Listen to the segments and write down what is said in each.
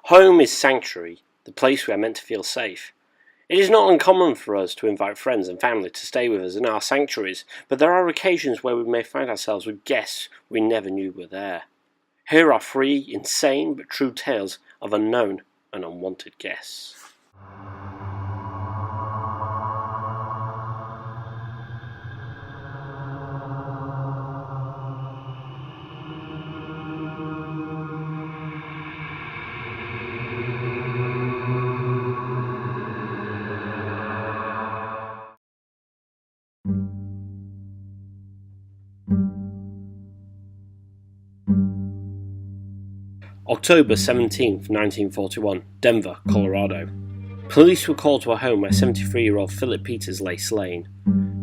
Home is sanctuary, the place we are meant to feel safe. It is not uncommon for us to invite friends and family to stay with us in our sanctuaries, but there are occasions where we may find ourselves with guests we never knew were there. Here are 3 insane but true tales of unknown and unwanted guests. October 17th, 1941, Denver, Colorado. Police were called to a home where 73-year-old Philip Peters lay slain.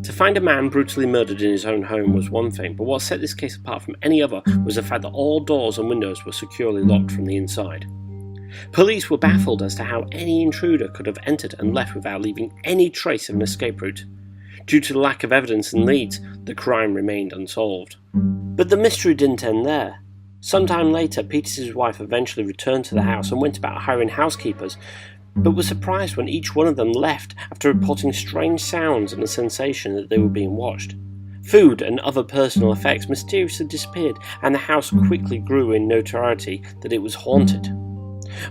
To find a man brutally murdered in his own home was one thing, but what set this case apart from any other was the fact that all doors and windows were securely locked from the inside. Police were baffled as to how any intruder could have entered and left without leaving any trace of an escape route. Due to the lack of evidence and leads, the crime remained unsolved. But the mystery didn't end there. Sometime later, Peters' wife eventually returned to the house and went about hiring housekeepers, but was surprised when each one of them left after reporting strange sounds and a sensation that they were being watched. Food and other personal effects mysteriously disappeared, and the house quickly grew in notoriety that it was haunted.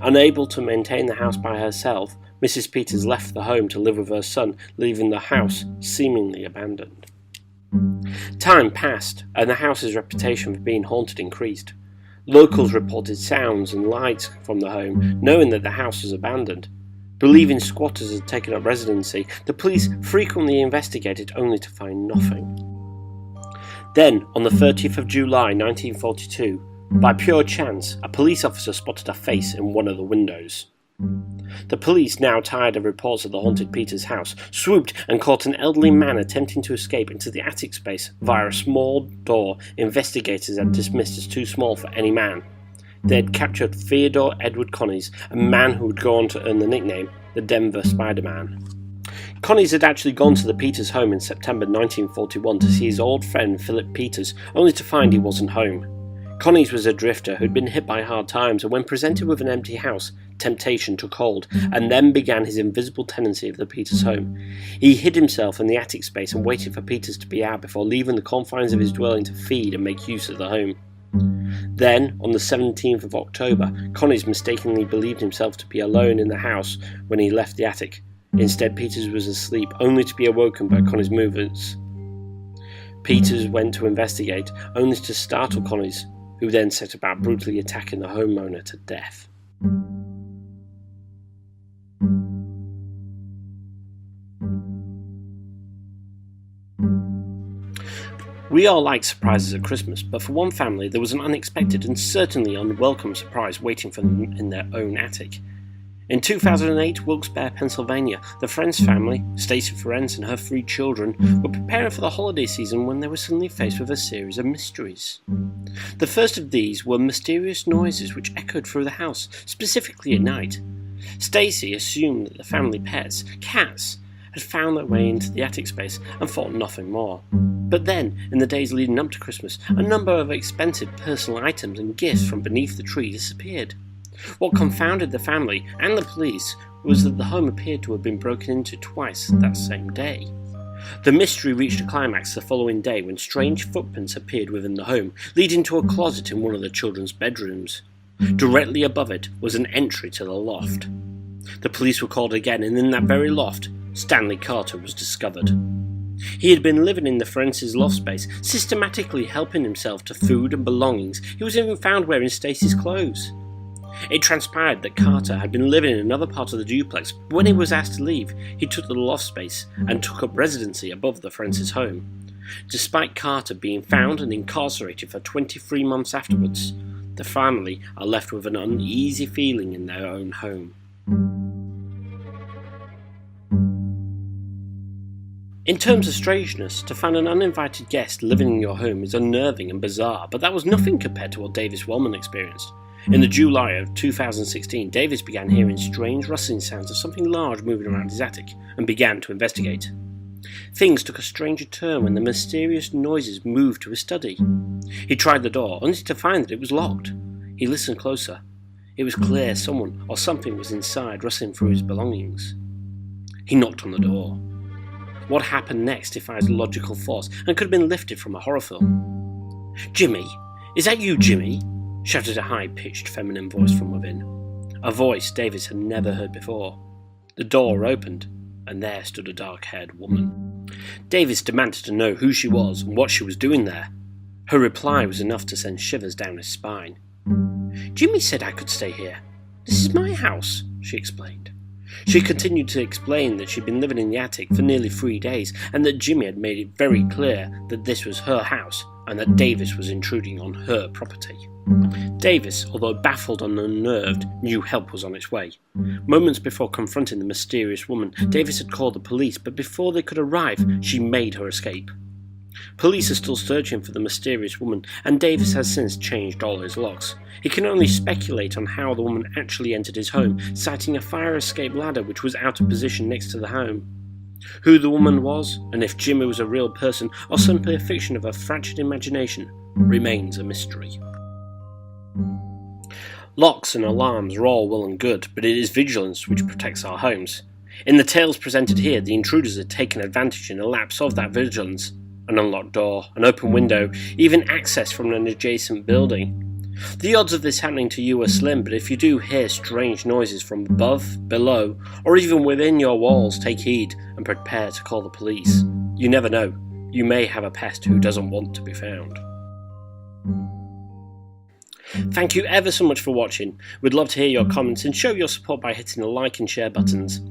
Unable to maintain the house by herself, Mrs. Peters left the home to live with her son, leaving the house seemingly abandoned. Time passed, and the house's reputation for being haunted increased. Locals reported sounds and lights from the home, knowing that the house was abandoned. Believing squatters had taken up residency, the police frequently investigated only to find nothing. Then, on the 30th of July 1942, by pure chance, a police officer spotted a face in one of the windows. The police, now tired of reports of the haunted Peters house, swooped and caught an elderly man attempting to escape into the attic space via a small door investigators had dismissed as too small for any man. They had captured Theodore Edward Connies, a man who would go on to earn the nickname the Denver Spider-Man. Connies had actually gone to the Peters home in September 1941 to see his old friend Philip Peters, only to find he wasn't home. Connies was a drifter who'd been hit by hard times, and when presented with an empty house, temptation took hold, and then began his invisible tenancy of the Peters home. He hid himself in the attic space and waited for Peters to be out before leaving the confines of his dwelling to feed and make use of the home. Then, on the 17th of October, Connies mistakenly believed himself to be alone in the house when he left the attic. Instead, Peters was asleep, only to be awoken by Connies' movements. Peters went to investigate, only to startle Connies, who then set about brutally attacking the homeowner to death. We all like surprises at Christmas, but for one family there was an unexpected and certainly unwelcome surprise waiting for them in their own attic. In 2008, Wilkes-Barre, Pennsylvania, the Friends family, Stacey Ferenc and her 3 children, were preparing for the holiday season when they were suddenly faced with a series of mysteries. The first of these were mysterious noises which echoed through the house, specifically at night. Stacey assumed that the family pets, cats, had found their way into the attic space and thought nothing more. But then, in the days leading up to Christmas, a number of expensive personal items and gifts from beneath the tree disappeared. What confounded the family and the police was that the home appeared to have been broken into twice that same day. The mystery reached a climax the following day when strange footprints appeared within the home, leading to a closet in one of the children's bedrooms. Directly above it was an entry to the loft. The police were called again, and in that very loft, Stanley Carter was discovered. He had been living in the Ferences' loft space, systematically helping himself to food and belongings. He was even found wearing Stacey's clothes. It transpired that Carter had been living in another part of the duplex, but when he was asked to leave, he took the loft space and took up residency above the Ferences' home. Despite Carter being found and incarcerated for 23 months afterwards, the family are left with an uneasy feeling in their own home. In terms of strangeness, to find an uninvited guest living in your home is unnerving and bizarre, but that was nothing compared to what Davis Wallman experienced. In the July of 2016, Davis began hearing strange rustling sounds of something large moving around his attic and began to investigate. Things took a stranger turn when the mysterious noises moved to his study. He tried the door, only to find that it was locked. He listened closer. It was clear someone or something was inside, rustling through his belongings. He knocked on the door. What happened next defies logical force and could have been lifted from a horror film. "Jimmy! Is that you, Jimmy?" shouted a high-pitched feminine voice from within. A voice Davis had never heard before. The door opened, and there stood a dark-haired woman. Davis demanded to know who she was and what she was doing there. Her reply was enough to send shivers down his spine. "Jimmy said I could stay here. This is my house," she explained. She continued to explain that she'd been living in the attic for nearly 3 days and that Jimmy had made it very clear that this was her house and that Davis was intruding on her property. Davis, although baffled and unnerved, knew help was on its way. Moments before confronting the mysterious woman, Davis had called the police, but before they could arrive, she made her escape. Police are still searching for the mysterious woman, and Davis has since changed all his locks. He can only speculate on how the woman actually entered his home, citing a fire escape ladder which was out of position next to the home. Who the woman was, and if Jimmy was a real person or simply a fiction of a fractured imagination, remains a mystery. Locks and alarms are all well and good, but it is vigilance which protects our homes. In the tales presented here, the intruders had taken advantage in the lapse of that vigilance. An unlocked door, an open window, even access from an adjacent building. The odds of this happening to you are slim, but if you do hear strange noises from above, below, or even within your walls, take heed and prepare to call the police. You never know, you may have a pest who doesn't want to be found. Thank you ever so much for watching. We'd love to hear your comments and show your support by hitting the like and share buttons.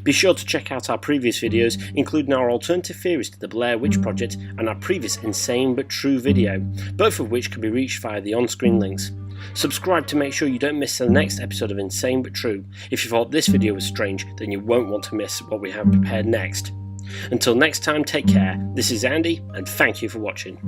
Be sure to check out our previous videos, including our alternative theories to the Blair Witch Project and our previous Insane But True video, both of which can be reached via the on-screen links. Subscribe to make sure you don't miss the next episode of Insane But True. If you thought this video was strange, then you won't want to miss what we have prepared next. Until next time, take care. This is Andy, and thank you for watching.